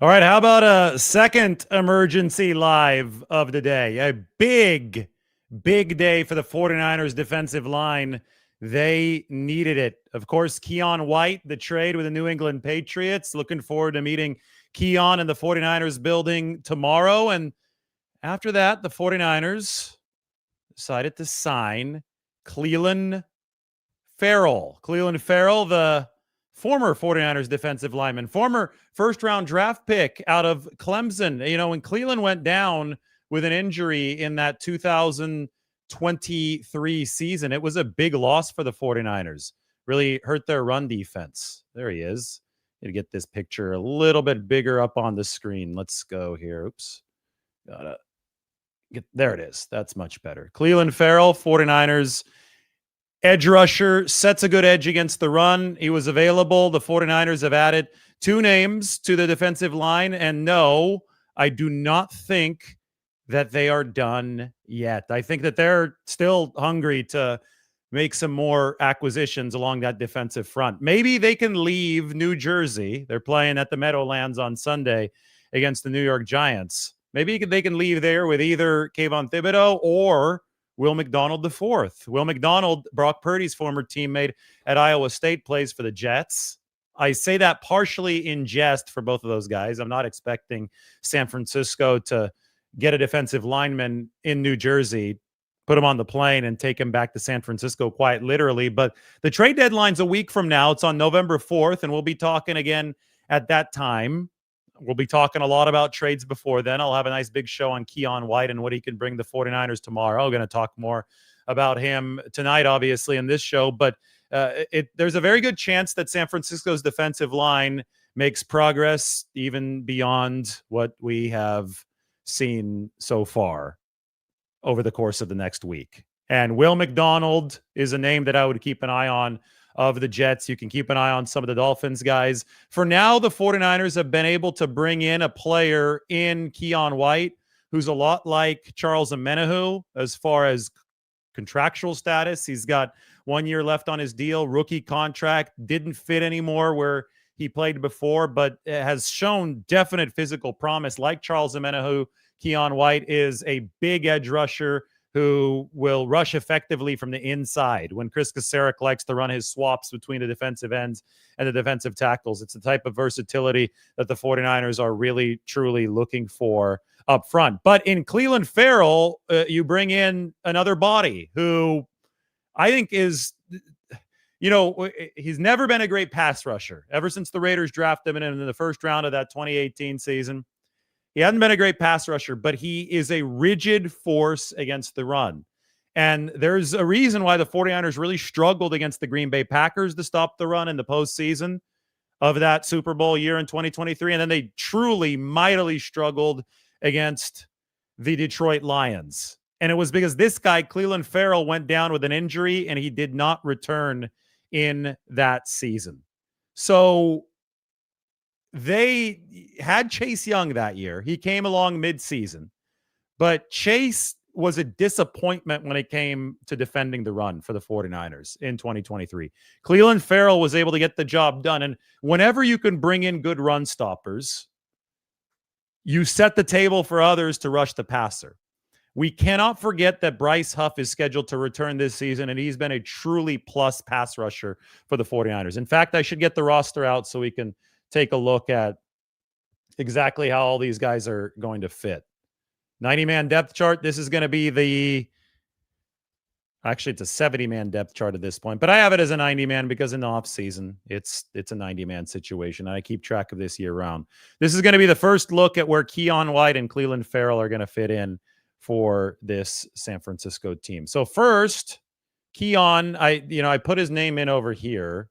All right, how about a second emergency live of the day? A big day for the 49ers defensive line. They needed it. Of course, Keion White, the trade with the New England Patriots. Looking forward to meeting Keion in the 49ers building tomorrow. And after that, the 49ers decided to sign Clelin Ferrell. Clelin Ferrell, the former 49ers defensive lineman, former first round draft pick out of Clemson. You know, when Clelin went down with an injury in that 2023 season, it was a big loss for the 49ers. Really hurt their run defense. There he is. Need to get this picture a little bit bigger up on the screen. Let's go here. Oops. Gotta get there. It is. That's much better. Clelin Ferrell, 49ers edge rusher, sets a good edge against the run. He was available. The 49ers have added two names to the defensive line. And no, I do not think that they are done yet. I think that they're still hungry to make some more acquisitions along that defensive front. Maybe they can leave New Jersey. They're playing at the Meadowlands on Sunday against the New York Giants. Maybe they can leave there with either Kayvon Thibodeau or Will McDonald IV. Will McDonald, Brock Purdy's former teammate at Iowa State, plays for the Jets. I say that partially in jest for both of those guys. I'm not expecting San Francisco to get a defensive lineman in New Jersey, put him on the plane, and take him back to San Francisco quite literally. But the trade deadline's a week from now. It's on November 4th, and we'll be talking again at that time. We'll be talking a lot about trades before then. I'll have a nice big show on Keion White and what he can bring the 49ers tomorrow. I'm going to talk more about him tonight, obviously, in this show. But there's a very good chance that San Francisco's defensive line makes progress even beyond what we have seen so far over the course of the next week. And Will McDonald is a name that I would keep an eye on of the Jets. You can keep an eye on some of the Dolphins guys. For now, the 49ers have been able to bring in a player in Keion White, who's a lot like Charles Omenihu as far as contractual status. He's got 1 year left on his deal, rookie contract, didn't fit anymore where he played before, but has shown definite physical promise. Like Charles Omenihu, Keion White is a big edge rusher who will rush effectively from the inside when Chris Kacerek likes to run his swaps between the defensive ends and the defensive tackles. It's the type of versatility that the 49ers are really, truly looking for up front. But in Clelin Ferrell, you bring in another body who I think is, you know, he's never been a great pass rusher ever since the Raiders drafted him in the first round of that 2018 season. He hasn't been a great pass rusher, but he is a rigid force against the run. And there's a reason why the 49ers really struggled against the Green Bay Packers to stop the run in the postseason of that Super Bowl year in 2023. And then they truly, mightily struggled against the Detroit Lions. And it was because this guy, Clelin Ferrell, went down with an injury and he did not return in that season. So they had Chase Young that year. He came along mid-season, but Chase was a disappointment when it came to defending the run for the 49ers in 2023. Clelin Ferrell was able to get the job done. And whenever you can bring in good run stoppers, you set the table for others to rush the passer. We cannot forget that Bryce Huff is scheduled to return this season, and he's been a truly plus pass rusher for the 49ers. In fact, I should get the roster out so we can take a look at exactly how all these guys are going to fit. 90-man depth chart. This is going to be actually, it's a 70-man depth chart at this point, but I have it as a 90-man because in the offseason, it's a 90-man situation. And I keep track of this year round. This is going to be the first look at where Keion White and Clelin Ferrell are going to fit in for this San Francisco team. So first, Keion, I put his name in over here,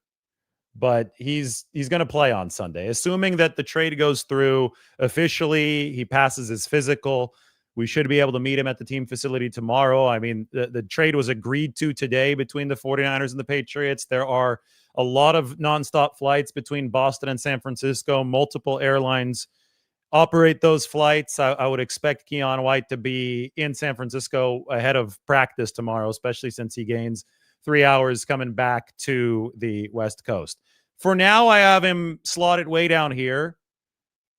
but he's going to play on Sunday. Assuming that the trade goes through officially, he passes his physical, we should be able to meet him at the team facility tomorrow. I mean, the trade was agreed to today between the 49ers and the Patriots. There are a lot of nonstop flights between Boston and San Francisco. Multiple airlines operate those flights. I would expect Keion White to be in San Francisco ahead of practice tomorrow, especially since he gains 3 hours coming back to the West Coast. For now, I have him slotted way down here.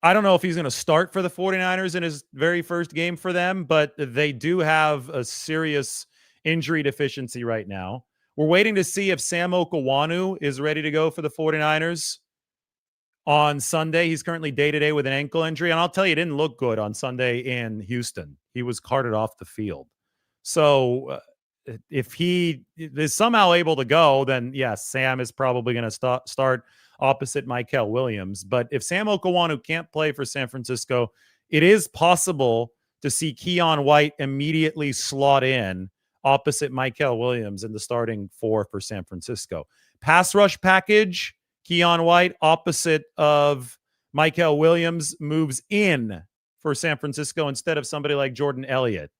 I don't know if he's going to start for the 49ers in his very first game for them, but they do have a serious injury deficiency right now. We're waiting to see if Sam Okawanu is ready to go for the 49ers on Sunday. He's currently day-to-day with an ankle injury, and I'll tell you, it didn't look good on Sunday in Houston. He was carted off the field. So if he is somehow able to go, then yes, Sam is probably going to start opposite Michael Williams. But if Sam Okawanu can't play for San Francisco, it is possible to see Keion White immediately slot in opposite Michael Williams in the starting four for San Francisco. Pass rush package, Keion White opposite of Michael Williams moves in for San Francisco instead of somebody like Jordan Elliott.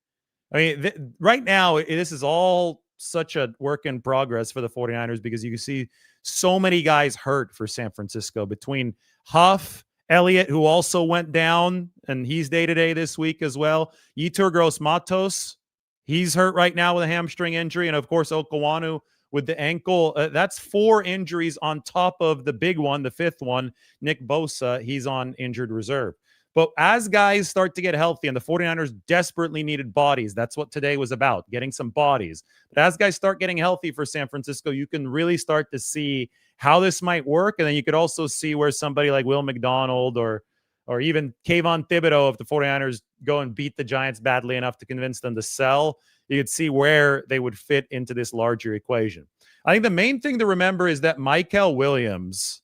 I mean, right now, this is all such a work in progress for the 49ers because you can see so many guys hurt for San Francisco between Huff, Elliott, who also went down, and he's day-to-day this week as well. Yetur Gross-Matos, he's hurt right now with a hamstring injury, and of course, Okawanu with the ankle. That's 4 injuries on top of the big one, the 5th one, Nick Bosa. He's on injured reserve. But as guys start to get healthy, and the 49ers desperately needed bodies, that's what today was about, getting some bodies. But as guys start getting healthy for San Francisco, you can really start to see how this might work. And then you could also see where somebody like Will McDonald or even Kayvon Thibodeau, if the 49ers go and beat the Giants badly enough to convince them to sell, you could see where they would fit into this larger equation. I think the main thing to remember is that Michael Williams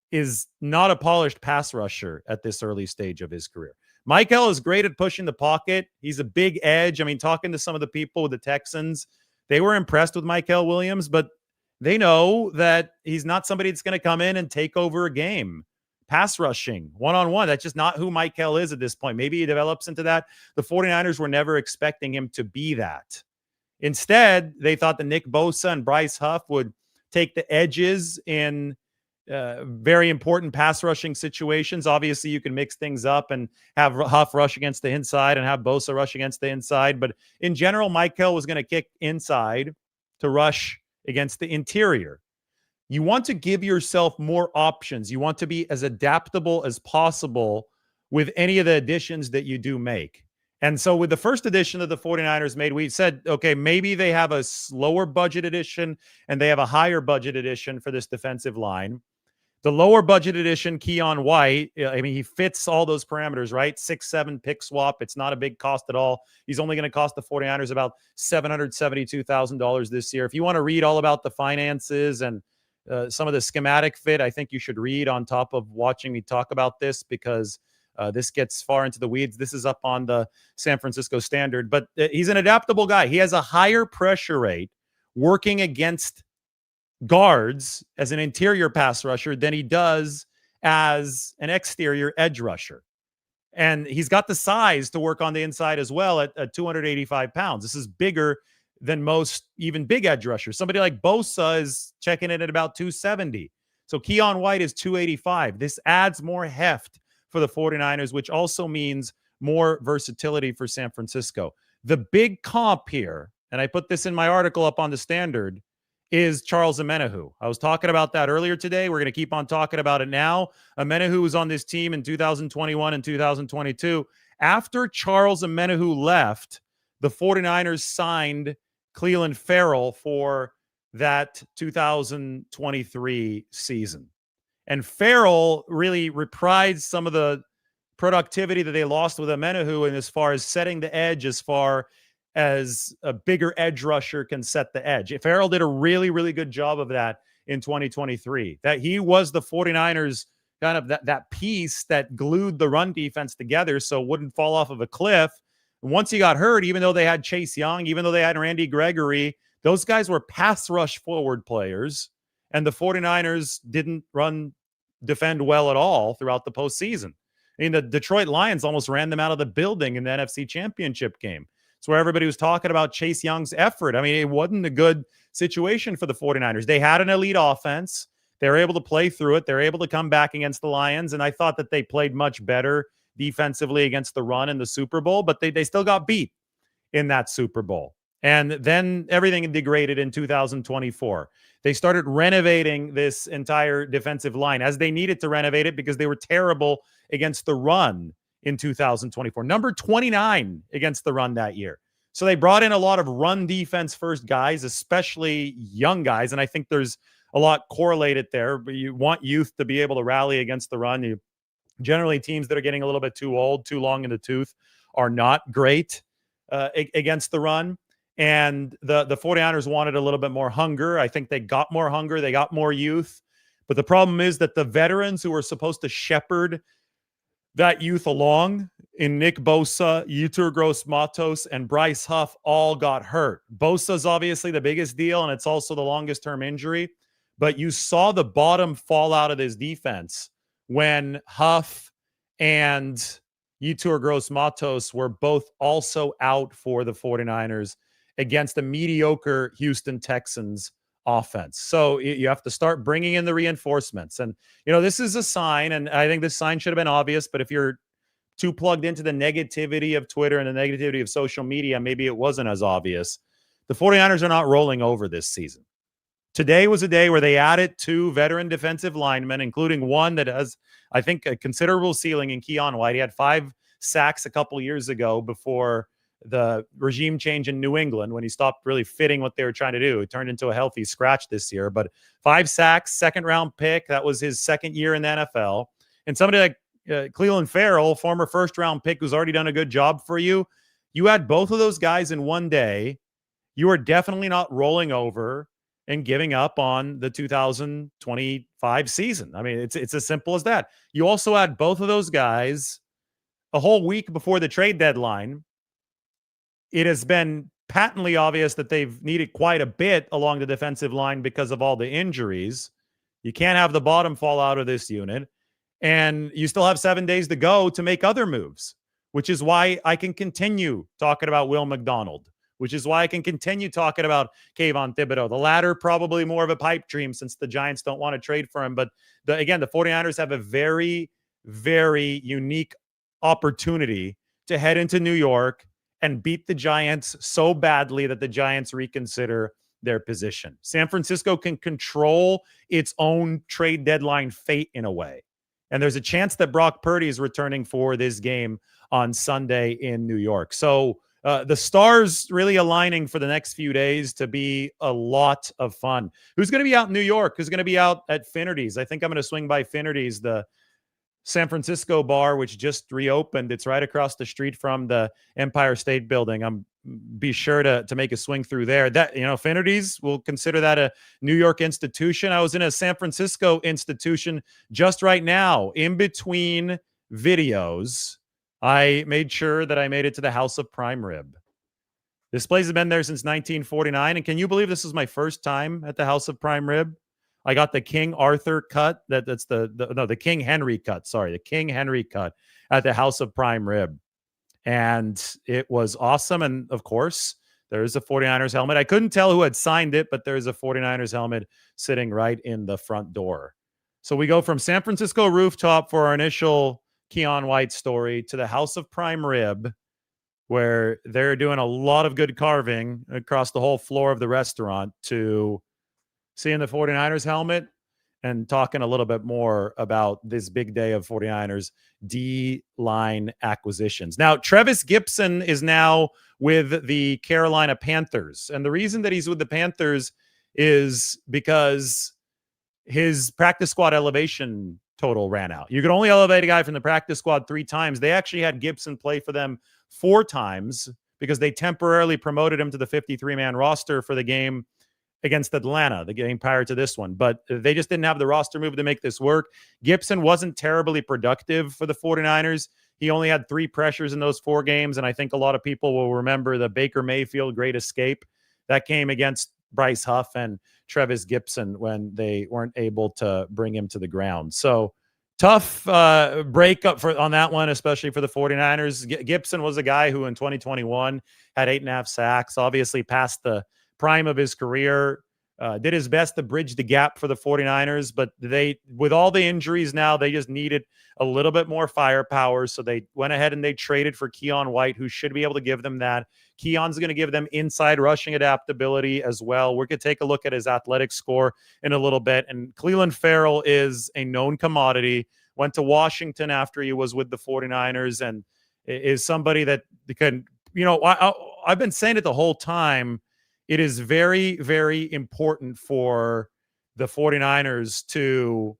is not a polished pass rusher at this early stage of his career. Michael is great at pushing the pocket. He's a big edge. I mean, talking to some of the people with the Texans, they were impressed with Michael Williams, but they know that he's not somebody that's going to come in and take over a game. Pass rushing, one-on-one, that's just not who Michael is at this point. Maybe he develops into that. The 49ers were never expecting him to be that. Instead, they thought that Nick Bosa and Bryce Huff would take the edges in very important pass rushing situations. Obviously, you can mix things up and have Huff rush against the inside and have Bosa rush against the inside. But in general, Michael was going to kick inside to rush against the interior. You want to give yourself more options. You want to be as adaptable as possible with any of the additions that you do make. And so with the first edition that the 49ers made, we said, okay, maybe they have a slower budget edition and they have a higher budget edition for this defensive line. The lower budget edition, Keion White, I mean, he fits all those parameters, right? 6'7" pick swap. It's not a big cost at all. He's only going to cost the 49ers about $772,000 this year. If you want to read all about the finances and some of the schematic fit, I think you should read on top of watching me talk about this because this gets far into the weeds. This is up on the San Francisco Standard, but he's an adaptable guy. He has a higher pressure rate working against guards as an interior pass rusher than he does as an exterior edge rusher. And he's got the size to work on the inside as well at 285 pounds. This is bigger than most even big edge rushers. Somebody like Bosa is checking in at about 270. So Keion White is 285. This adds more heft for the 49ers, which also means more versatility for San Francisco. The big comp here, and I put this in my article up on the Standard, is Charles Omenihu. I was talking about that earlier today. We're going to keep on talking about it now. Omenihu was on this team in 2021 and 2022. After Charles Omenihu left, the 49ers signed Clelin Ferrell for that 2023 season. And Ferrell really reprised some of the productivity that they lost with Omenihu, and as far as setting the edge, as far as a bigger edge rusher can set the edge. Ferrell did a really, really good job of that in 2023. That he was the 49ers kind of that piece that glued the run defense together so it wouldn't fall off of a cliff. And once he got hurt, even though they had Chase Young, even though they had Randy Gregory, those guys were pass rush forward players, and the 49ers didn't defend well at all throughout the postseason. I mean, the Detroit Lions almost ran them out of the building in the NFC Championship game. It's where everybody was talking about Chase Young's effort. I mean, it wasn't a good situation for the 49ers. They had an elite offense. They were able to play through it. They were able to come back against the Lions, and I thought that they played much better defensively against the run in the Super Bowl, but they still got beat in that Super Bowl. And then everything degraded in 2024. They started renovating this entire defensive line as they needed to renovate it because they were terrible against the run in 2024. Number 29 against the run that year. So they brought in a lot of run defense first guys, especially young guys. And I think there's a lot correlated there. But you want youth to be able to rally against the run. You generally, teams that are getting a little bit too old, too long in the tooth, are not great against the run. And the 49ers wanted a little bit more hunger. I think they got more hunger. They got more youth. But the problem is that the veterans who were supposed to shepherd that youth along in Nick Bosa, Yetur Gross-Matos, and Bryce Huff all got hurt. Bosa's obviously the biggest deal, and it's also the longest-term injury. But you saw the bottom fall out of this defense when Huff and Yetur Gross-Matos were both also out for the 49ers against a mediocre Houston Texans offense. So you have to start bringing in the reinforcements. And, this is a sign, and I think this sign should have been obvious, but if you're too plugged into the negativity of Twitter and the negativity of social media, maybe it wasn't as obvious. The 49ers are not rolling over this season. Today was a day where they added 2 veteran defensive linemen, including one that has, I think, a considerable ceiling in Keion White. He had 5 sacks a couple years ago before the regime change in New England when he stopped really fitting what they were trying to do. It turned into a healthy scratch this year. But 5 sacks, second-round pick. That was his second year in the NFL. And somebody like Clelin Ferrell, former first-round pick who's already done a good job for you, you had both of those guys in one day. You are definitely not rolling over and giving up on the 2025 season. I mean, it's as simple as that. You also had both of those guys a whole week before the trade deadline. It has been patently obvious that they've needed quite a bit along the defensive line because of all the injuries. You can't have the bottom fall out of this unit. And you still have 7 days to go to make other moves, which is why I can continue talking about Will McDonald, which is why I can continue talking about Kayvon Thibodeau. The latter probably more of a pipe dream since the Giants don't want to trade for him. But again, the 49ers have a very, very unique opportunity to head into New York and beat the Giants so badly that the Giants reconsider their position. San Francisco can control its own trade deadline fate in a way. And there's a chance that Brock Purdy is returning for this game on Sunday in New York. So the stars really aligning for the next few days to be a lot of fun. Who's going to be out in New York? Who's going to be out at Finnerty's? I think I'm going to swing by Finnerty's, the San Francisco bar, which just reopened. It's right across the street from the Empire State Building. I'm be sure to make a swing through there. That, Finnerty's, we'll consider that a New York institution. I was in a San Francisco institution just right now. In between videos, I made sure that I made it to the House of Prime Rib. This place has been there since 1949. And can you believe this is my first time at the House of Prime Rib? I got the King Arthur cut. That's the King Henry cut. Sorry, the King Henry cut at the House of Prime Rib. And it was awesome. And of course, there's a 49ers helmet. I couldn't tell who had signed it, but there's a 49ers helmet sitting right in the front door. So we go from San Francisco rooftop for our initial Keion White story to the House of Prime Rib, where they're doing a lot of good carving across the whole floor of the restaurant, to seeing the 49ers helmet and talking a little bit more about this big day of 49ers D-line acquisitions. Now, Trevis Gipson is now with the Carolina Panthers. And the reason that he's with the Panthers is because his practice squad elevation total ran out. You could only elevate a guy from the practice squad 3 times. They actually had Gipson play for them 4 times because they temporarily promoted him to the 53-man roster for the game against Atlanta, the game prior to this one. But they just didn't have the roster move to make this work. Gipson wasn't terribly productive for the 49ers. He only had 3 pressures in those 4 games, and I think a lot of people will remember the Baker Mayfield great escape that came against Bryce Huff and Trevis Gipson when they weren't able to bring him to the ground. So tough breakup on that one, especially for the 49ers. Gipson was a guy who in 2021 had 8.5 sacks, obviously past the prime of his career. did his best to bridge the gap for the 49ers, but with all the injuries now, they just needed a little bit more firepower. So they went ahead and they traded for Keion White, who should be able to give them that. Keion's going to give them inside rushing adaptability as well. We're going to take a look at his athletic score in a little bit. And Clelin Ferrell is a known commodity, went to Washington after he was with the 49ers, and is somebody that can, I've been saying it the whole time. It is very, very important for the 49ers to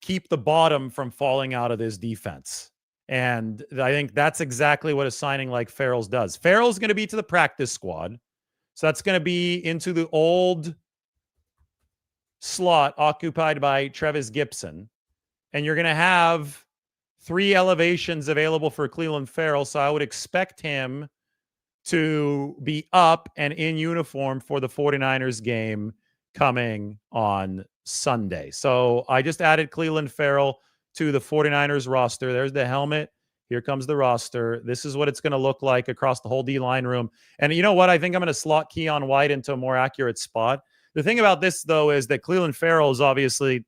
keep the bottom from falling out of this defense. And I think that's exactly what a signing like Ferrell's does. Ferrell's going to be to the practice squad. So that's going to be into the old slot occupied by Trevis Gipson. And you're going to have 3 elevations available for Clelin Ferrell. So I would expect him to be up and in uniform for the 49ers game coming on Sunday. So I just added Clelin Ferrell to the 49ers roster. There's the helmet. Here comes the roster. This is what it's going to look like across the whole D-line room. And you know what? I think I'm going to slot Keion White into a more accurate spot. The thing about this, though, is that Clelin Ferrell is obviously,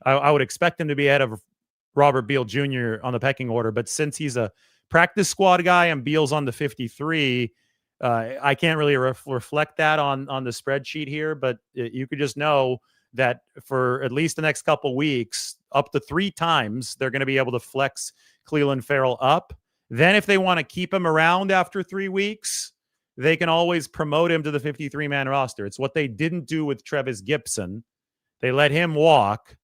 I would expect him to be ahead of Robert Beal Jr. on the pecking order. But since he's a practice squad guy and Beal's on the 53, I can't really reflect that on the spreadsheet here, but you could just know that for at least the next couple weeks, up to 3 times, they're going to be able to flex Clelin Ferrell up. Then if they want to keep him around after 3 weeks, they can always promote him to the 53-man roster. It's what they didn't do with Trevis Gipson. They let him walk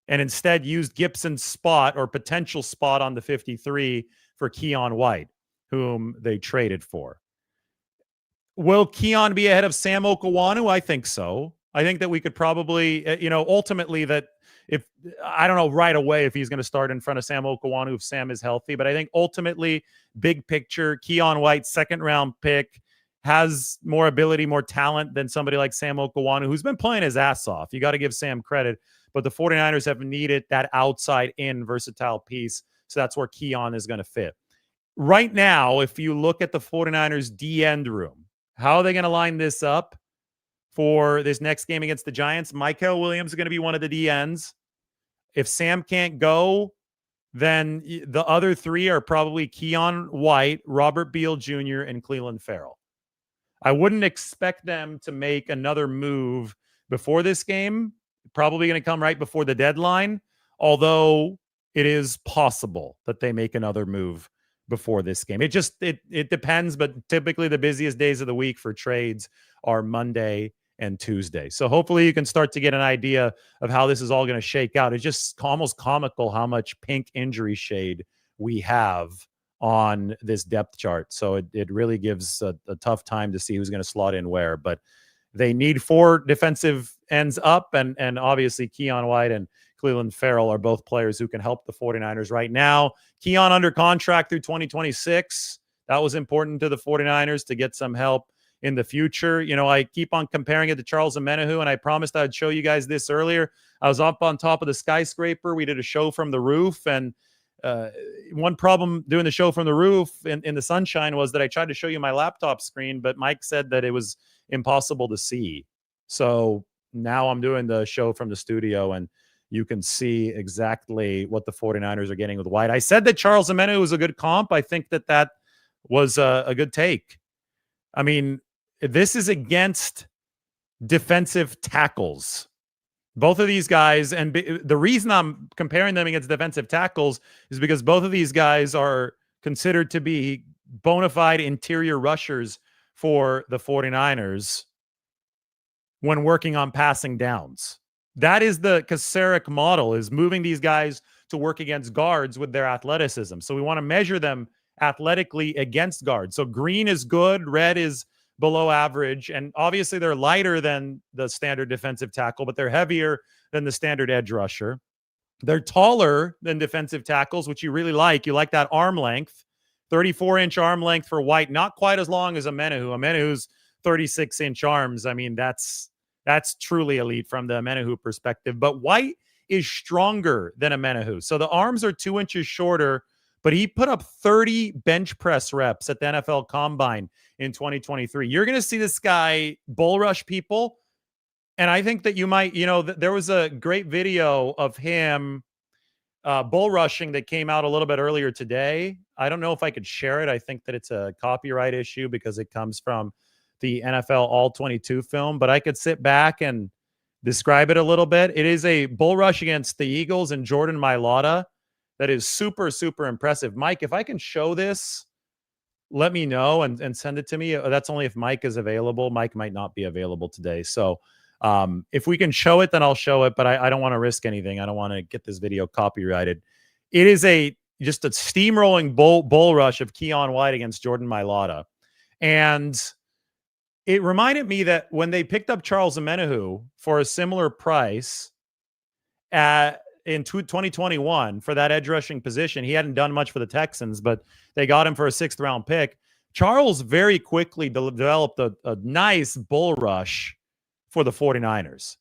and instead used Gibson's spot or potential spot on the 53 for Keion White, whom they traded for. Will Keion be ahead of Sam Okawanu? I think so. I think that we could probably, ultimately that if, I don't know right away if he's going to start in front of Sam Okawanu if Sam is healthy, but I think ultimately, big picture, Keion White, 2nd round pick, has more ability, more talent than somebody like Sam Okawanu, who's been playing his ass off. You got to give Sam credit, but the 49ers have needed that outside in versatile piece. So that's where Keion is going to fit. Right now, if you look at the 49ers D-end room, how are they going to line this up for this next game against the Giants? Michael Williams is going to be one of the D-ends. If Sam can't go, then the other 3 are probably Keion White, Robert Beal Jr., and Clelin Ferrell. I wouldn't expect them to make another move before this game. Probably going to come right before the deadline, although it is possible that they make another move before this game. It depends, but typically the busiest days of the week for trades are Monday and Tuesday. So hopefully you can start to get an idea of how this is all going to shake out. It's just almost comical how much pink injury shade we have on this depth chart. So it really gives a tough time to see who's going to slot in where, but they need 4 defensive ends up, and obviously Keion White and Clelin Ferrell are both players who can help the 49ers right now. Keion under contract through 2026. That was important to the 49ers to get some help in the future. I keep on comparing it to Charles Omenihu, and I promised I'd show you guys this earlier. I was up on top of the skyscraper. We did a show from the roof, and one problem doing the show from the roof in the sunshine was that I tried to show you my laptop screen, but Mike said that it was impossible to see. So now I'm doing the show from the studio, and you can see exactly what the 49ers are getting with White. I said that Charles Omenihu was a good comp. I think that was a good take. I mean, this is against defensive tackles. Both of these guys, and the reason I'm comparing them against defensive tackles is because both of these guys are considered to be bona fide interior rushers for the 49ers when working on passing downs. That is the Kaseric model, is moving these guys to work against guards with their athleticism. So we want to measure them athletically against guards. So green is good, red is below average, and obviously they're lighter than the standard defensive tackle, but they're heavier than the standard edge rusher. They're taller than defensive tackles, which you really like. You like that arm length, 34-inch arm length for White, not quite as long as Omenihu. Omenihu's 36-inch arms. I mean, that's truly elite from the Omenihu perspective. But White is stronger than Omenihu. So the arms are 2 inches shorter, but he put up 30 bench press reps at the NFL Combine in 2023. You're going to see this guy bull rush people. And I think that you might, there was a great video of him bull rushing that came out a little bit earlier today. I don't know if I could share it. I think that it's a copyright issue because it comes from the NFL All 22 film, but I could sit back and describe it a little bit. It is a bull rush against the Eagles and Jordan Mailata that is super, super impressive. Mike, if I can show this, let me know and send it to me. That's only if Mike is available. Mike might not be available today. So if we can show it, then I'll show it, but I don't want to risk anything. I don't want to get this video copyrighted. It is just a steamrolling bull rush of Keion White against Jordan Mailata. And it reminded me that when they picked up Charles Omenihu for a similar price in 2021 for that edge rushing position, he hadn't done much for the Texans, but they got him for a 6th round pick. Charles very quickly developed a nice bull rush for the 49ers.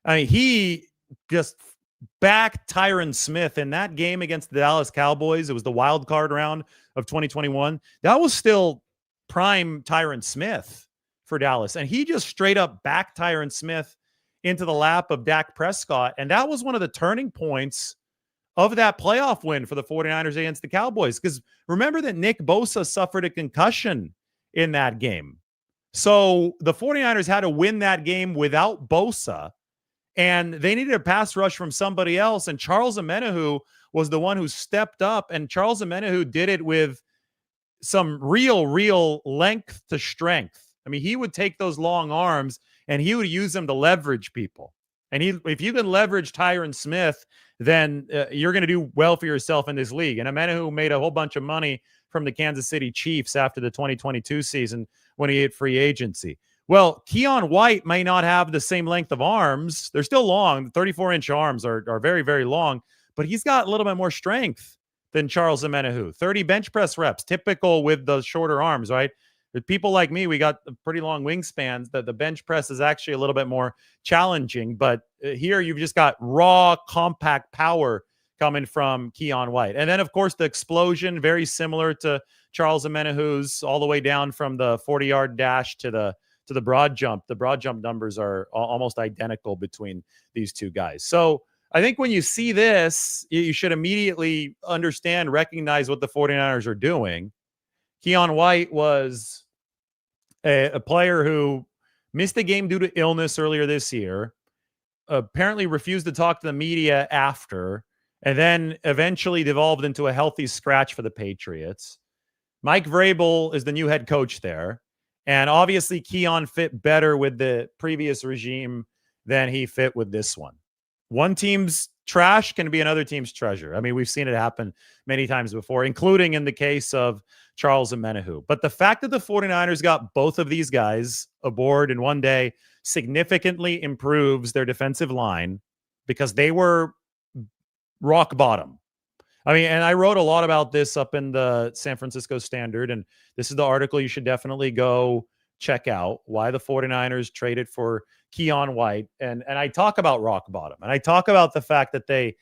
I mean, he just backed Tyron Smith in that game against the Dallas Cowboys. It was the wild card round of 2021. That was still prime Tyron Smith for Dallas. And he just straight up backed Tyron Smith into the lap of Dak Prescott. And that was one of the turning points of that playoff win for the 49ers against the Cowboys. Because remember that Nick Bosa suffered a concussion in that game. So the 49ers had to win that game without Bosa, and they needed a pass rush from somebody else. And Charles Omenihu was the one who stepped up, and Charles Omenihu did it with some real length to strength. I mean, he would take those long arms and he would use them to leverage people. And if you can leverage Tyron Smith, then you're going to do well for yourself in this league. And Omenihu made a whole bunch of money from the Kansas City Chiefs after the 2022 season when he hit free agency. Well, Keion White may not have the same length of arms. They're still long. 34-inch arms are very, very long, but he's got a little bit more strength than Charles Omenihu. 30 bench press reps, typical with the shorter arms, right? With people like me, we got pretty long wingspans. The bench press is actually a little bit more challenging, but here you've just got raw, compact power coming from Keion White. And then, of course, the explosion, very similar to Charles Omenihu's, all the way down from the 40-yard dash to the broad jump. The broad jump numbers are almost identical between these two guys. So I think when you see this, you should immediately recognize what the 49ers are doing. Keion White was a player who missed the game due to illness earlier this year, apparently refused to talk to the media after, and then eventually devolved into a healthy scratch for the Patriots. Mike Vrabel is the new head coach there. And obviously Keion fit better with the previous regime than he fit with this one. One team's trash can be another team's treasure. I mean, we've seen it happen many times before, including in the case of Charles Omenihu. But the fact that the 49ers got both of these guys aboard in one day significantly improves their defensive line because they were rock bottom. I mean, and I wrote a lot about this up in the San Francisco Standard, and this is the article you should definitely go check out, why the 49ers traded for Keion White. And I talk about rock bottom, and I talk about the fact that they,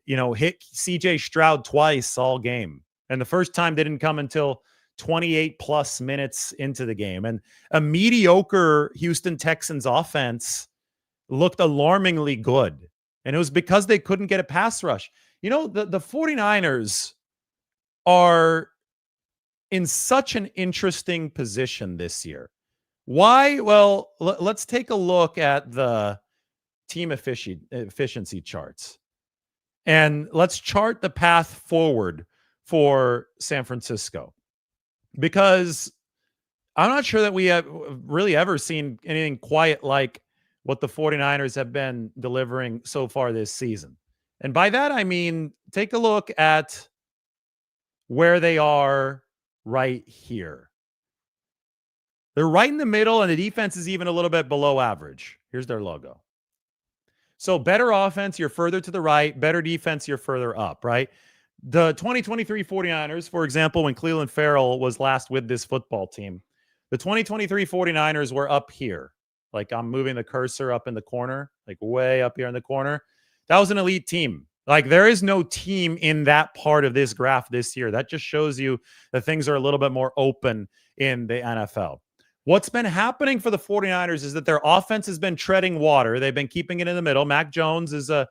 hit CJ Stroud twice all game. And the first time didn't come until 28 plus minutes into the game. And a mediocre Houston Texans offense looked alarmingly good. And it was because they couldn't get a pass rush. The 49ers are in such an interesting position this year. Why? Well, let's take a look at the team efficiency charts. And let's chart the path forward for San Francisco. Because I'm not sure that we have really ever seen anything quite like what the 49ers have been delivering so far this season. And by that, I mean, take a look at where they are right here. They're right in the middle, and the defense is even a little bit below average. Here's their logo. So better offense, you're further to the right. Better defense, you're further up, right? The 2023 49ers, for example, when Clelin Ferrell was last with this football team, the 2023 49ers were up here. Like I'm moving the cursor up in the corner, like way up here in the corner. That was an elite team Like, there is no team in that part of this graph this year. That just shows you that things are a little bit more open in the NFL. What's been happening for the 49ers is that their offense has been treading water. They've been keeping it in the middle. Mac Jones is a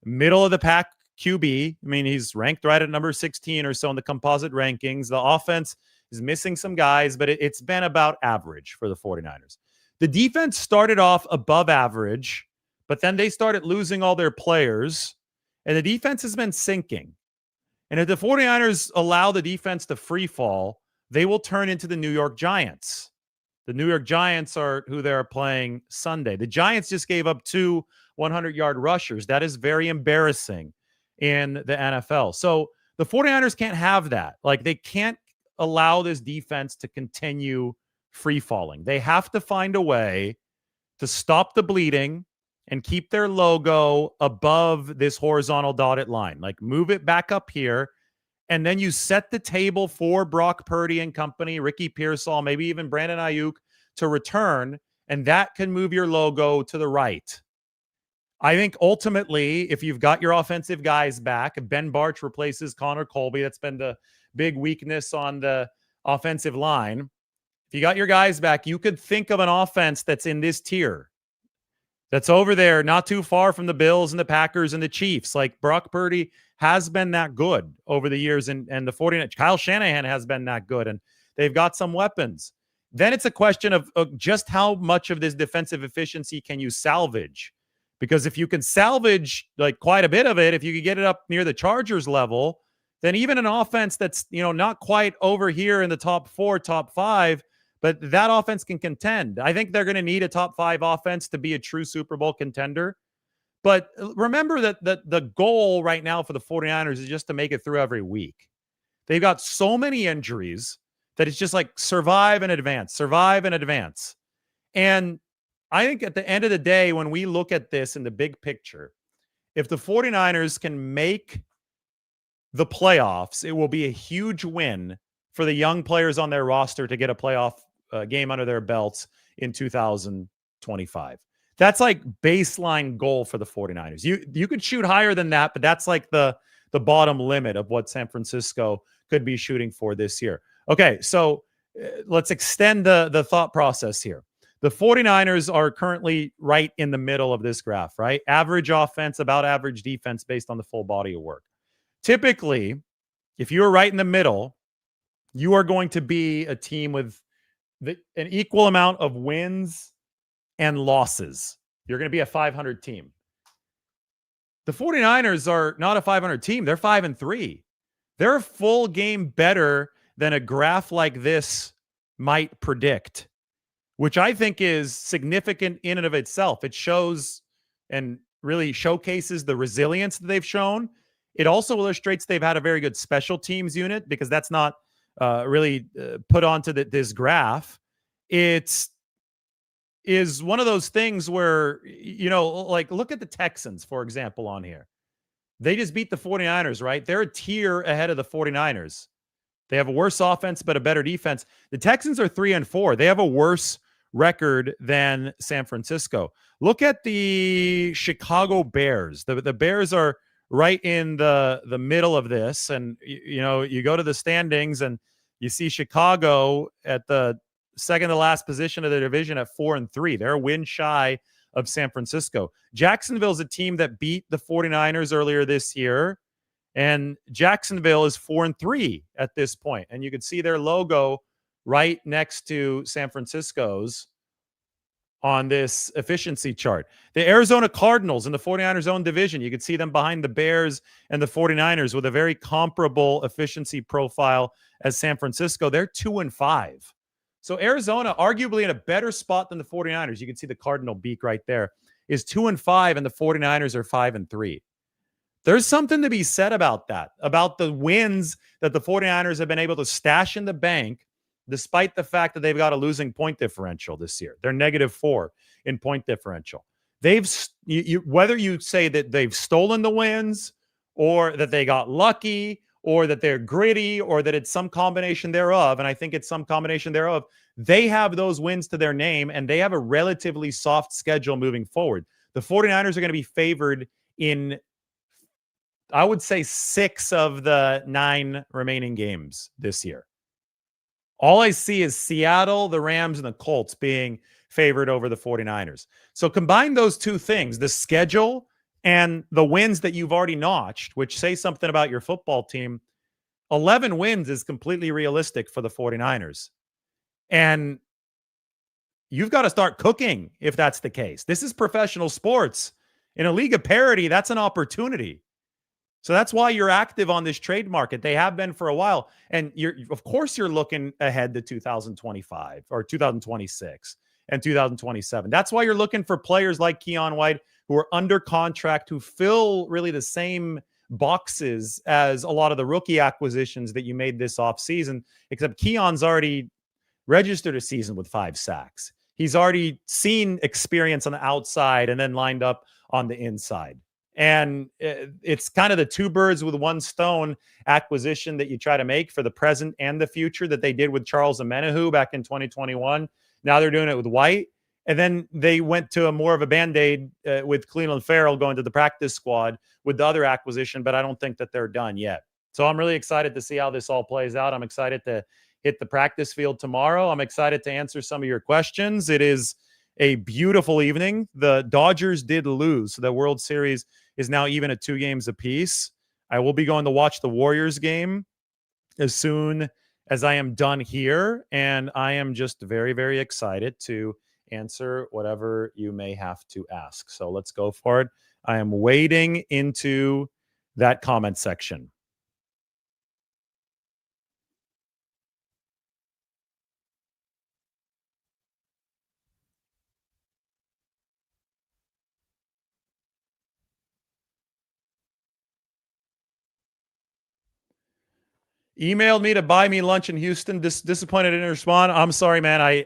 middle of the pack QB. I mean, he's ranked right at number 16 or so in the composite rankings. The offense is missing some guys, but it's been about average for the 49ers. The defense started off above average, but then they started losing all their players, and the defense has been sinking. And if the 49ers allow the defense to free fall, they will turn into the New York Giants. The New York Giants are who they're playing Sunday. The Giants just gave up 2 100-yard rushers. That is very embarrassing in the NFL. So the 49ers can't have that. Like, they can't allow this defense to continue free falling. They have to find a way to stop the bleeding and keep their logo above this horizontal dotted line. Like, move it back up here, and then you set the table for Brock Purdy and company, Ricky Pearsall, maybe even Brandon Ayuk to return, and that can move your logo to the right. I think ultimately, if you've got your offensive guys back, Ben Barch replaces Connor Colby. That's been the big weakness on the offensive line. If you got your guys back, you could think of an offense that's in this tier, that's over there, not too far from the Bills and the Packers and the Chiefs. Like, Brock Purdy has been that good over the years, and the 49ers, Kyle Shanahan has been that good, and they've got some weapons. Then it's a question of just how much of this defensive efficiency can you salvage? Because if you can salvage like quite a bit of it, if you could get it up near the Chargers level, then even an offense that's, not quite over here in the top 4, top 5, but that offense can contend. I think they're going to need a top 5 offense to be a true Super Bowl contender. But remember that the goal right now for the 49ers is just to make it through every week. They've got so many injuries that it's just like survive and advance. And I think at the end of the day, when we look at this in the big picture, if the 49ers can make the playoffs, it will be a huge win for the young players on their roster to get a playoff game under their belts in 2025. That's like baseline goal for the 49ers. You could shoot higher than that, but that's like the bottom limit of what San Francisco could be shooting for this year. Okay, so let's extend the thought process here. The 49ers are currently right in the middle of this graph, right? Average offense, about average defense based on the full body of work. Typically, if you're right in the middle, you are going to be a team with an equal amount of wins and losses. You're going to be a 500 team. The 49ers are not a 500 team. They're 5-3. They're a full game better than a graph like this might predict, which I think is significant in and of itself. It shows and really showcases the resilience that they've shown. It also illustrates they've had a very good special teams unit, because that's not really put onto this graph. It is one of those things where, like, look at the Texans, for example, on here. They just beat the 49ers, right? They're a tier ahead of the 49ers. They have a worse offense, but a better defense. The Texans are 3-4. They have a worse record than San Francisco. Look at the Chicago Bears. The Bears are right in the middle of this. And, you go to the standings and you see Chicago at the second to last position of the division at 4-3. They're a win shy of San Francisco. Jacksonville's a team that beat the 49ers earlier this year, and Jacksonville is 4-3 at this point. And you can see their logo right next to San Francisco's on this efficiency chart. The Arizona Cardinals in the 49ers own division, you can see them behind the Bears and the 49ers with a very comparable efficiency profile as San Francisco. They're 2-5. So Arizona, arguably in a better spot than the 49ers, you can see the Cardinal beak right there, is 2-5, and the 49ers are 5-3. There's something to be said about that, about the wins that the 49ers have been able to stash in the bank, despite the fact that they've got a losing point differential this year. They're -4 in point differential. Whether you say that they've stolen the wins, or that they got lucky, or that they're gritty, or that it's some combination thereof, and I think it's some combination thereof, they have those wins to their name, and they have a relatively soft schedule moving forward. The 49ers are going to be favored in I would say 6 of the 9 remaining games this year. All I see is Seattle, the Rams, and the Colts being favored over the 49ers. So combine those two things, the schedule and the wins that you've already notched, which say something about your football team. 11 wins is completely realistic for the 49ers. And you've got to start cooking if that's the case. This is professional sports. In a league of parity, that's an opportunity. So that's why you're active on this trade market. They have been for a while. And of course, you're looking ahead to 2025 or 2026 and 2027. That's why you're looking for players like Keion White who are under contract, who fill really the same boxes as a lot of the rookie acquisitions that you made this offseason, except Keion's already registered a season with 5 sacks. He's already seen experience on the outside and then lined up on the inside. And it's kind of the 2 birds with 1 stone acquisition that you try to make for the present and the future that they did with Charles Omenihu back in 2021. Now they're doing it with White. And then they went to a more of a Band-Aid with Clelin Ferrell going to the practice squad with the other acquisition, but I don't think that they're done yet. So I'm really excited to see how this all plays out. I'm excited to hit the practice field tomorrow. I'm excited to answer some of your questions. It is a beautiful evening. The Dodgers did lose. So the World Series is now even at 2 games apiece. I will be going to watch the Warriors game as soon as I am done here. And I am just very, very excited to answer whatever you may have to ask. So let's go for it. I am wading into that comment section. Emailed me to buy me lunch in Houston. Disappointed I didn't respond. I'm sorry, man. I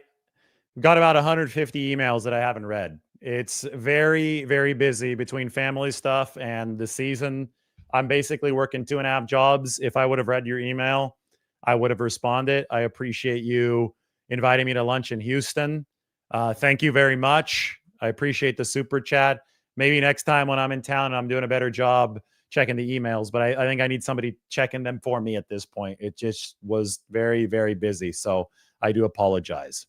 got about 150 emails that I haven't read. It's very, very busy between family stuff and the season. I'm basically working 2.5 jobs. If I would have read your email, I would have responded. I appreciate you inviting me to lunch in Houston. Thank you very much. I appreciate the super chat. Maybe next time when I'm in town and I'm doing a better job checking the emails, but I think I need somebody checking them for me at this point. It just was very, very busy. So I do apologize.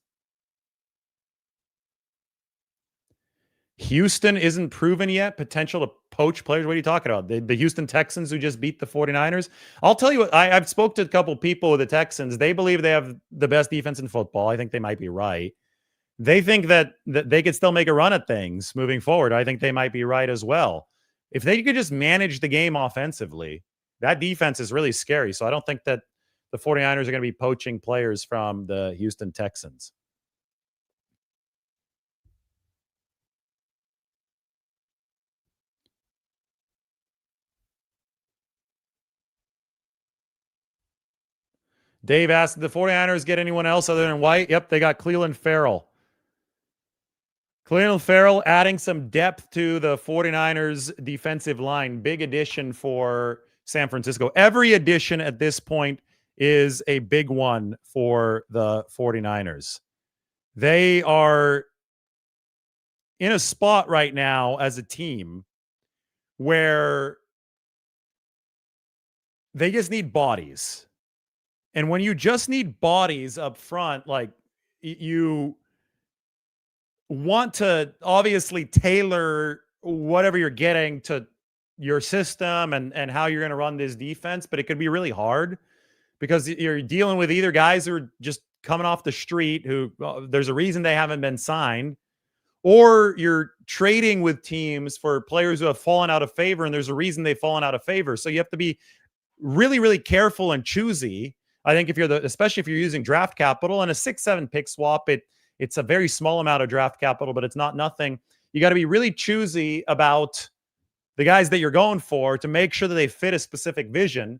Houston isn't proven yet. Potential to poach players. What are you talking about? The Houston Texans who just beat the 49ers? I'll tell you what, I've spoke to a couple people with the Texans. They believe they have the best defense in football. I think they might be right. They think that they could still make a run at things moving forward. I think they might be right as well. If they could just manage the game offensively, that defense is really scary. So I don't think that the 49ers are going to be poaching players from the Houston Texans. Dave asked, did the 49ers get anyone else other than White? Yep, they got Clelin Ferrell. Clelin Ferrell adding some depth to the 49ers defensive line. Big addition for San Francisco. Every addition at this point is a big one for the 49ers. They are in a spot right now as a team where they just need bodies. And when you just need bodies up front, like you want to obviously tailor whatever you're getting to your system and how you're going to run this defense, but it could be really hard because you're dealing with either guys who are just coming off the street who there's a reason they haven't been signed, or you're trading with teams for players who have fallen out of favor and there's a reason they've fallen out of favor. So you have to be really, really careful and choosy. I think especially if you're using draft capital and a 6-7 pick swap, it's a very small amount of draft capital, but it's not nothing. You got to be really choosy about the guys that you're going for to make sure that they fit a specific vision.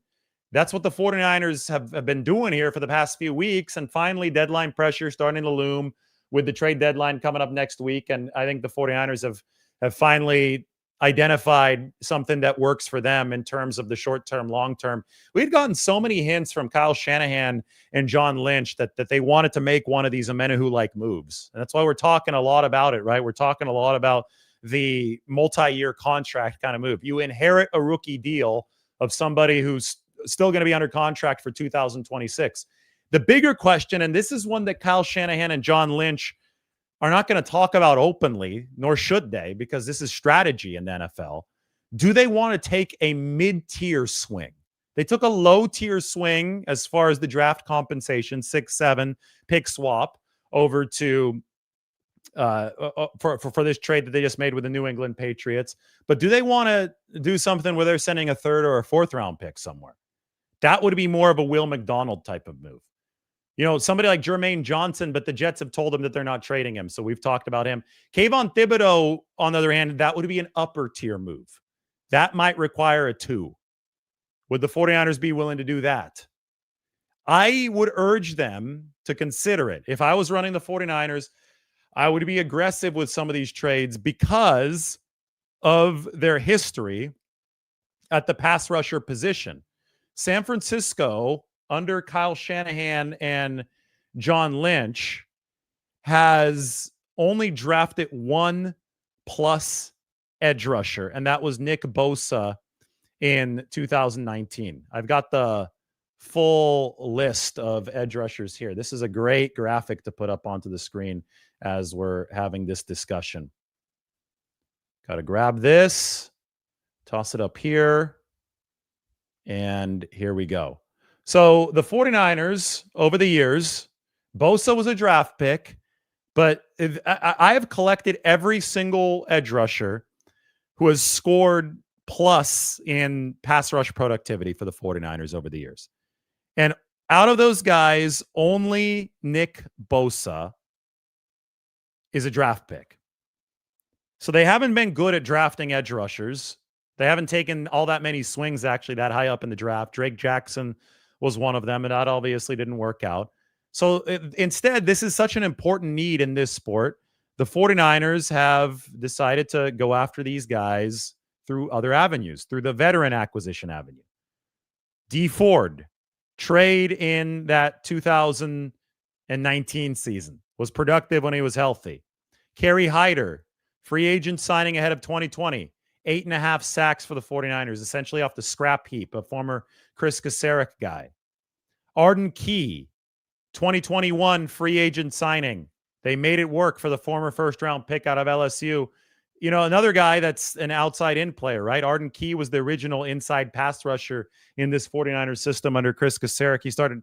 That's what the 49ers have been doing here for the past few weeks. And finally, deadline pressure starting to loom with the trade deadline coming up next week. And I think the 49ers have finally identified something that works for them in terms of the short-term, long-term. We'd gotten so many hints from Kyle Shanahan and John Lynch that they wanted to make one of these Omenihu-like moves. And that's why we're talking a lot about it, right? We're talking a lot about the multi-year contract kind of move. You inherit a rookie deal of somebody who's still going to be under contract for 2026. The bigger question, and this is one that Kyle Shanahan and John Lynch are not going to talk about openly, nor should they, because this is strategy in the NFL. Do they want to take a mid-tier swing? They took a low-tier swing as far as the draft compensation, 6-7 pick swap over to for this trade that they just made with the New England Patriots. But do they want to do something where they're sending a third or a fourth round pick somewhere? That would be more of a Will McDonald type of move. You know, somebody like Jermaine Johnson, but the Jets have told him that they're not trading him. So we've talked about him. Kayvon Thibodeau, on the other hand, that would be an upper tier move. That might require a 2. Would the 49ers be willing to do that? I would urge them to consider it. If I was running the 49ers, I would be aggressive with some of these trades because of their history at the pass rusher position. San Francisco, under Kyle Shanahan and John Lynch, has only drafted 1 plus edge rusher, and that was Nick Bosa in 2019. I've got the full list of edge rushers here. This is a great graphic to put up onto the screen as we're having this discussion. Got to grab this, toss it up here, and here we go. So the 49ers, over the years, Bosa was a draft pick, but I have collected every single edge rusher who has scored plus in pass rush productivity for the 49ers over the years. And out of those guys, only Nick Bosa is a draft pick. So they haven't been good at drafting edge rushers. They haven't taken all that many swings, actually, that high up in the draft. Drake Jackson was one of them, and that obviously didn't work out. So instead, this is such an important need in this sport. The 49ers have decided to go after these guys through other avenues, through the veteran acquisition avenue. D Ford, trade in that 2019 season, was productive when he was healthy. Kerry Hyder, free agent signing ahead of 2020, 8.5 sacks for the 49ers, essentially off the scrap heap, a former Chris Kasarik guy. Arden Key, 2021 free agent signing. They made it work for the former first-round pick out of LSU. You know, another guy that's an outside-in player, right? Arden Key was the original inside pass rusher in this 49ers system under Chris Kasarik. He started,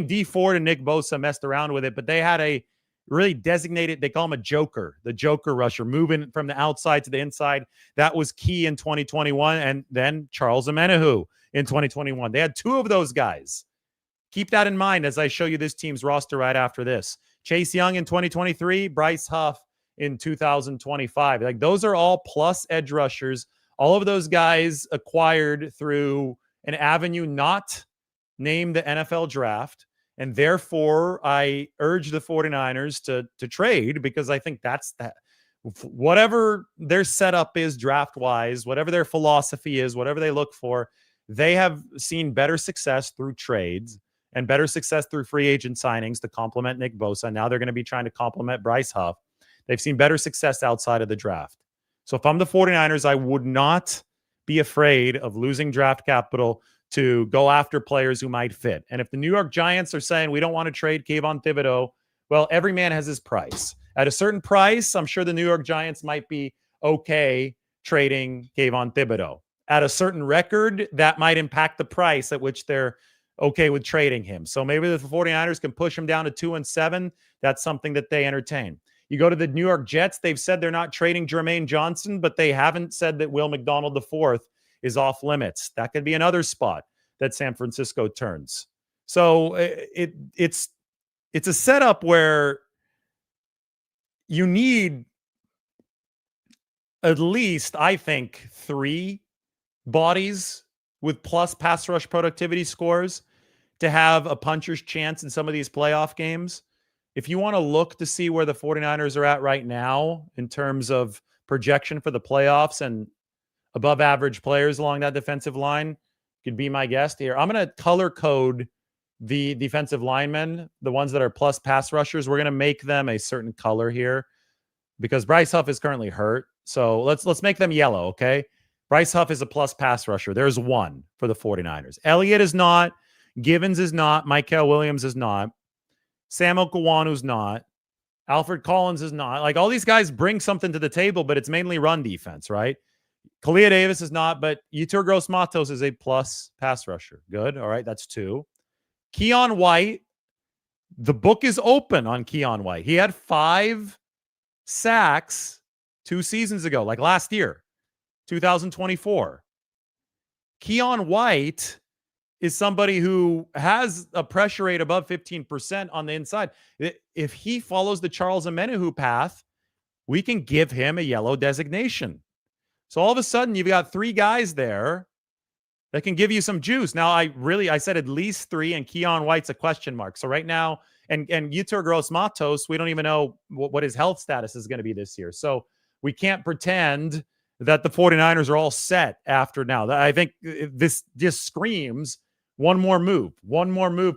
D Ford and Nick Bosa messed around with it, but they had a really designated, they call him a joker, the joker rusher, moving from the outside to the inside. That was Key in 2021, and then Charles Omenihu in 2021. They had 2 of those guys. Keep that in mind as I show you this team's roster right after this. Chase Young in 2023, Bryce Huff in 2025. Like, those are all plus edge rushers. All of those guys acquired through an avenue not named the NFL draft. And therefore, I urge the 49ers to trade, because I think that's that. Whatever their setup is draft-wise, whatever their philosophy is, whatever they look for, they have seen better success through trades and better success through free agent signings to complement Nick Bosa. Now they're going to be trying to complement Bryce Huff. They've seen better success outside of the draft. So if I'm the 49ers, I would not be afraid of losing draft capital to go after players who might fit. And if the New York Giants are saying, we don't want to trade Kayvon Thibodeau, well, every man has his price. At a certain price, I'm sure the New York Giants might be okay trading Kayvon Thibodeau. At a certain record, that might impact the price at which they're okay with trading him. So maybe the 49ers can push him down to 2-7. That's something that they entertain. You go to the New York Jets, they've said they're not trading Jermaine Johnson, but they haven't said that Will McDonald IV is off limits. That could be another spot that San Francisco turns. So it's a setup where you need at least, I think, 3 bodies with plus pass rush productivity scores to have a puncher's chance in some of these playoff games. If you want to look to see where the 49ers are at right now in terms of projection for the playoffs and above average players along that defensive line, you could be my guest here. I'm going to color code the defensive linemen, the ones that are plus pass rushers. We're going to make them a certain color here. because Bryce Huff is currently hurt. So let's make them yellow, okay? Bryce Huff is a plus pass rusher. There's one for the 49ers. Elliott is not. Givens is not. Michael Williams is not. Sam Okawanu's not. Alfred Collins is not. Like, all these guys bring something to the table, but it's mainly run defense, right? Kalia Davis is not, but Yetur Gross-Matos is a plus pass rusher. Good. All right, that's 2. Keion White, the book is open on Keion White. He had 5 sacks 2 seasons ago, like last year, 2024. Keion White is somebody who has a pressure rate above 15% on the inside. If he follows the Charles Omenihu path, we can give him a yellow designation. So all of a sudden, you've got 3 guys there that can give you some juice. Now, I said at least 3, and Keion White's a question mark. So right now, and Yetur Gross-Matos, we don't even know what his health status is going to be this year. So we can't pretend that the 49ers are all set after now. I think this just screams one more move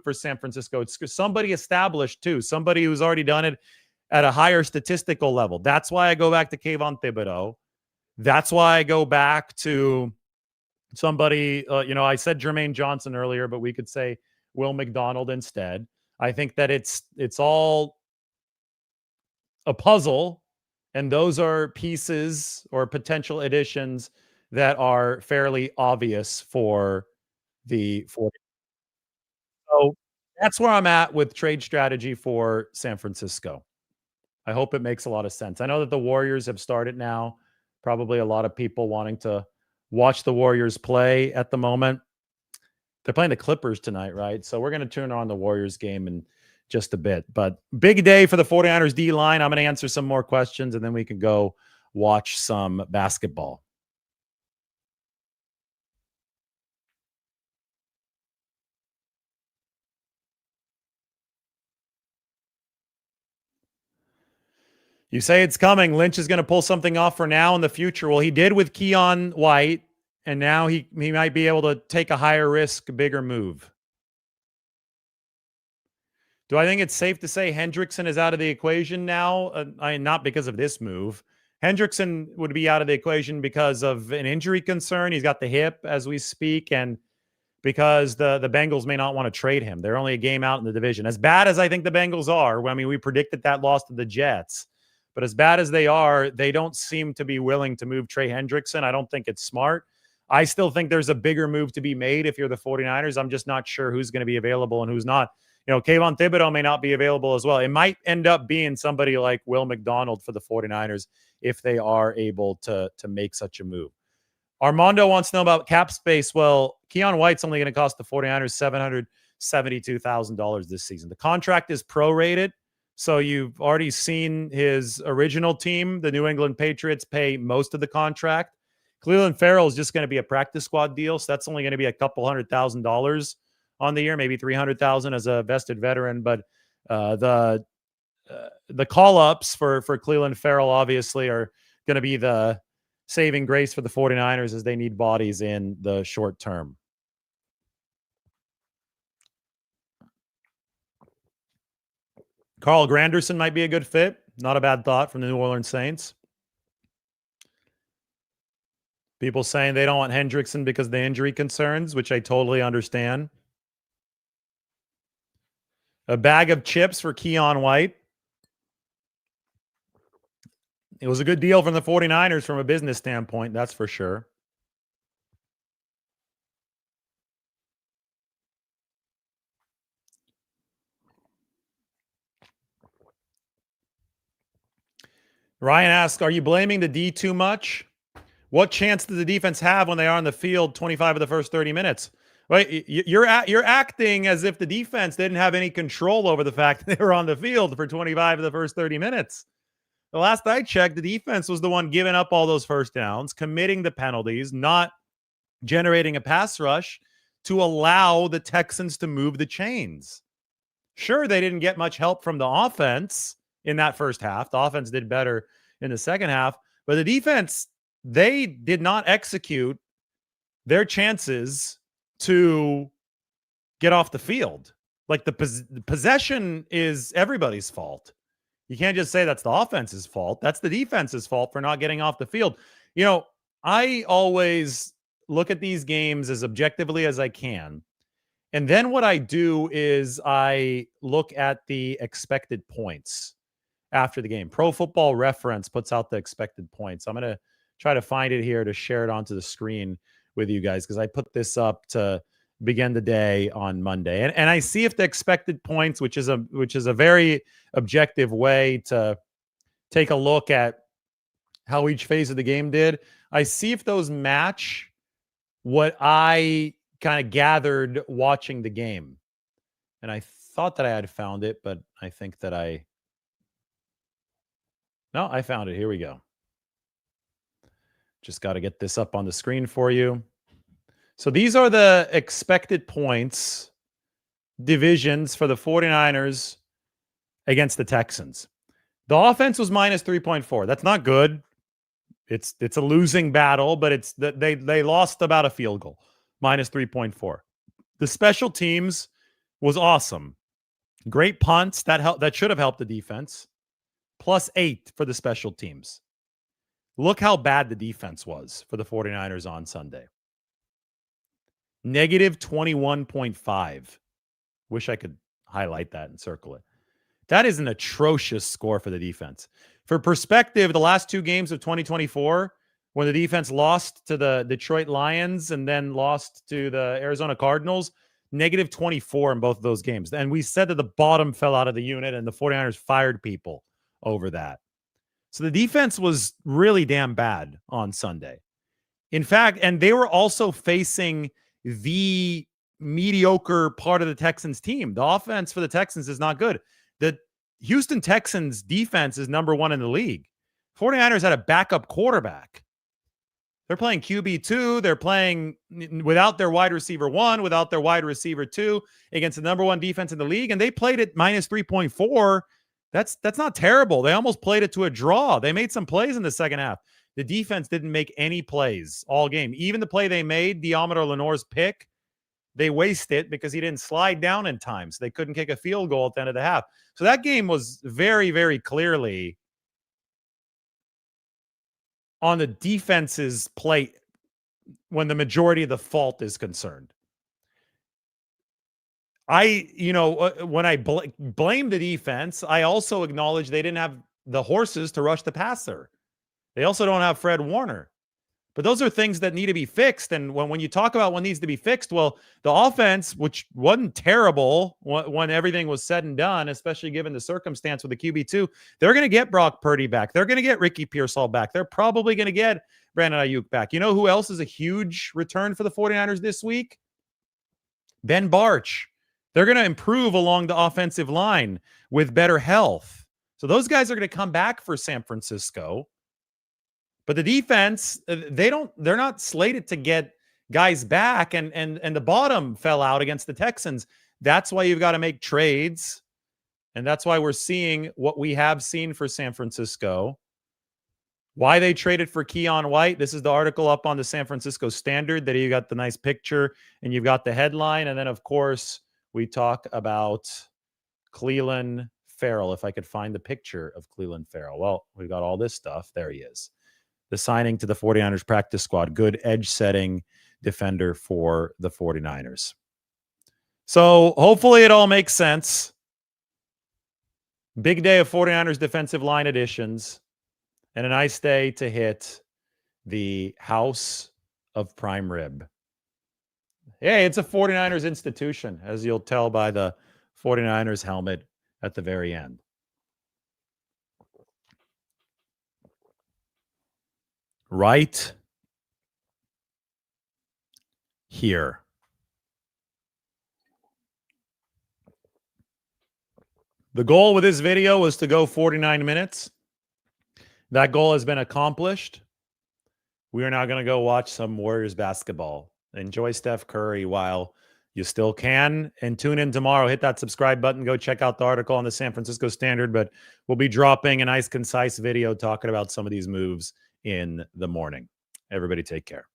for San Francisco. It's somebody established too, somebody who's already done it at a higher statistical level. That's why I go back to Kayvon Thibodeau. That's why I go back to somebody, I said Jermaine Johnson earlier, but we could say Will McDonald instead. I think that it's all a puzzle, and those are pieces or potential additions that are fairly obvious for the 40. So that's where I'm at with trade strategy for San Francisco. I hope it makes a lot of sense. I know that the Warriors have started now. Probably a lot of people wanting to watch the Warriors play at the moment. They're playing the Clippers tonight, right? So we're going to turn on the Warriors game in just a bit. But big day for the 49ers D-line. I'm going to answer some more questions, and then we can go watch some basketball. You say it's coming. Lynch is going to pull something off for now. In the future. Well, he did with Keion White, and now he might be able to take a higher risk, bigger move. Do I think it's safe to say Hendrickson is out of the equation now? Not because of this move. Hendrickson would be out of the equation because of an injury concern. He's got the hip as we speak, and because the Bengals may not want to trade him. They're only a game out in the division. As bad as I think the Bengals are, I mean, we predicted that loss to the Jets, but as bad as they are, they don't seem to be willing to move Trey Hendrickson. I don't think it's smart. I still think there's a bigger move to be made if you're the 49ers. I'm just not sure who's going to be available and who's not. Kayvon Thibodeau may not be available as well. It might end up being somebody like Will McDonald for the 49ers if they are able to make such a move. Armando wants to know about cap space. Well, Keion White's only going to cost the 49ers $772,000 this season. The contract is prorated, so you've already seen his original team, the New England Patriots, pay most of the contract. Clelin Ferrell is just going to be a practice squad deal, so that's only going to be a couple $100,000 on the year, maybe $300,000 as a vested veteran. But the call-ups for Clelin Ferrell obviously are going to be the saving grace for the 49ers as they need bodies in the short term. Carl Granderson might be a good fit. Not a bad thought from the New Orleans Saints. People saying they don't want Hendrickson because of the injury concerns, which I totally understand. A bag of chips for Keion White. It was a good deal from the 49ers from a business standpoint, that's for sure. Ryan asks, are you blaming the D too much? What chance does the defense have when they are on the field 25 of the first 30 minutes? Right? You're acting as if the defense didn't have any control over the fact that they were on the field for 25 of the first 30 minutes. The last I checked, the defense was the one giving up all those first downs, committing the penalties, not generating a pass rush to allow the Texans to move the chains. Sure, they didn't get much help from the offense in that first half. The offense did better in the second half, but the defense, they did not execute their chances to get off the field. Like the possession is everybody's fault. You can't just say that's the offense's fault. That's the defense's fault for not getting off the field. I always look at these games as objectively as I can. And then what I do is I look at the expected points after the game. Pro Football Reference puts out the expected points. I'm going to try to find it here to share it onto the screen with you guys because I put this up to begin the day on Monday. And I see if the expected points, which is a very objective way to take a look at how each phase of the game did. I see if those match what I kind of gathered watching the game. And I thought that I had found it, but I think that no, I found it. Here we go. Just got to get this up on the screen for you. So these are the expected points divisions for the 49ers against the Texans. The offense was minus 3.4. That's not good. It's a losing battle, but they lost about a field goal, minus 3.4. The special teams was awesome. Great punts that should have helped the defense. +8 for the special teams. Look how bad the defense was for the 49ers on Sunday. Negative 21.5. Wish I could highlight that and circle it. That is an atrocious score for the defense. For perspective, the last two games of 2024, when the defense lost to the Detroit Lions and then lost to the Arizona Cardinals, negative 24 in both of those games. And we said that the bottom fell out of the unit and the 49ers fired people over that. So the defense was really damn bad on Sunday. In fact, and they were also facing the mediocre part of the Texans team. The offense for the Texans is not good. The Houston Texans defense is number 1 in the league. 49ers had a backup quarterback. They're playing QB2. They're playing without their wide receiver 1, without their wide receiver 2 against the number 1 defense in the league. And they played it minus 3.4. That's not terrible. They almost played it to a draw. They made some plays in the second half. The defense didn't make any plays all game. Even the play they made, Deommodore Lenoir's pick, they wasted it because he didn't slide down in time. So they couldn't kick a field goal at the end of the half. So that game was very, very clearly on the defense's plate when the majority of the fault is concerned. When I blame the defense, I also acknowledge they didn't have the horses to rush the passer. They also don't have Fred Warner. But those are things that need to be fixed. And when you talk about what needs to be fixed, well, the offense, which wasn't terrible when everything was said and done, especially given the circumstance with the QB2, they're going to get Brock Purdy back. They're going to get Ricky Pearsall back. They're probably going to get Brandon Ayuk back. You know who else is a huge return for the 49ers this week? Ben Barch. They're going to improve along the offensive line with better health. So those guys are going to come back for San Francisco. But the defense, they're not slated to get guys back, and the bottom fell out against the Texans. That's why you've got to make trades, and that's why we're seeing what we have seen for San Francisco. Why they traded for Keion White. This is the article up on the San Francisco Standard that you got the nice picture and you've got the headline. And then, of course, we talk about Clelin Ferrell. If I could find the picture of Clelin Ferrell. Well, we've got all this stuff. There he is. The signing to the 49ers practice squad. Good edge-setting defender for the 49ers. So hopefully it all makes sense. Big day of 49ers defensive line additions. And a nice day to hit the House of Prime Rib. Hey, it's a 49ers institution, as you'll tell by the 49ers helmet at the very end. Right here. The goal with this video was to go 49 minutes. That goal has been accomplished. We are now going to go watch some Warriors basketball. Enjoy Steph Curry while you still can. And tune in tomorrow. Hit that subscribe button. Go check out the article on the San Francisco Standard. But we'll be dropping a nice, concise video talking about some of these moves in the morning. Everybody take care.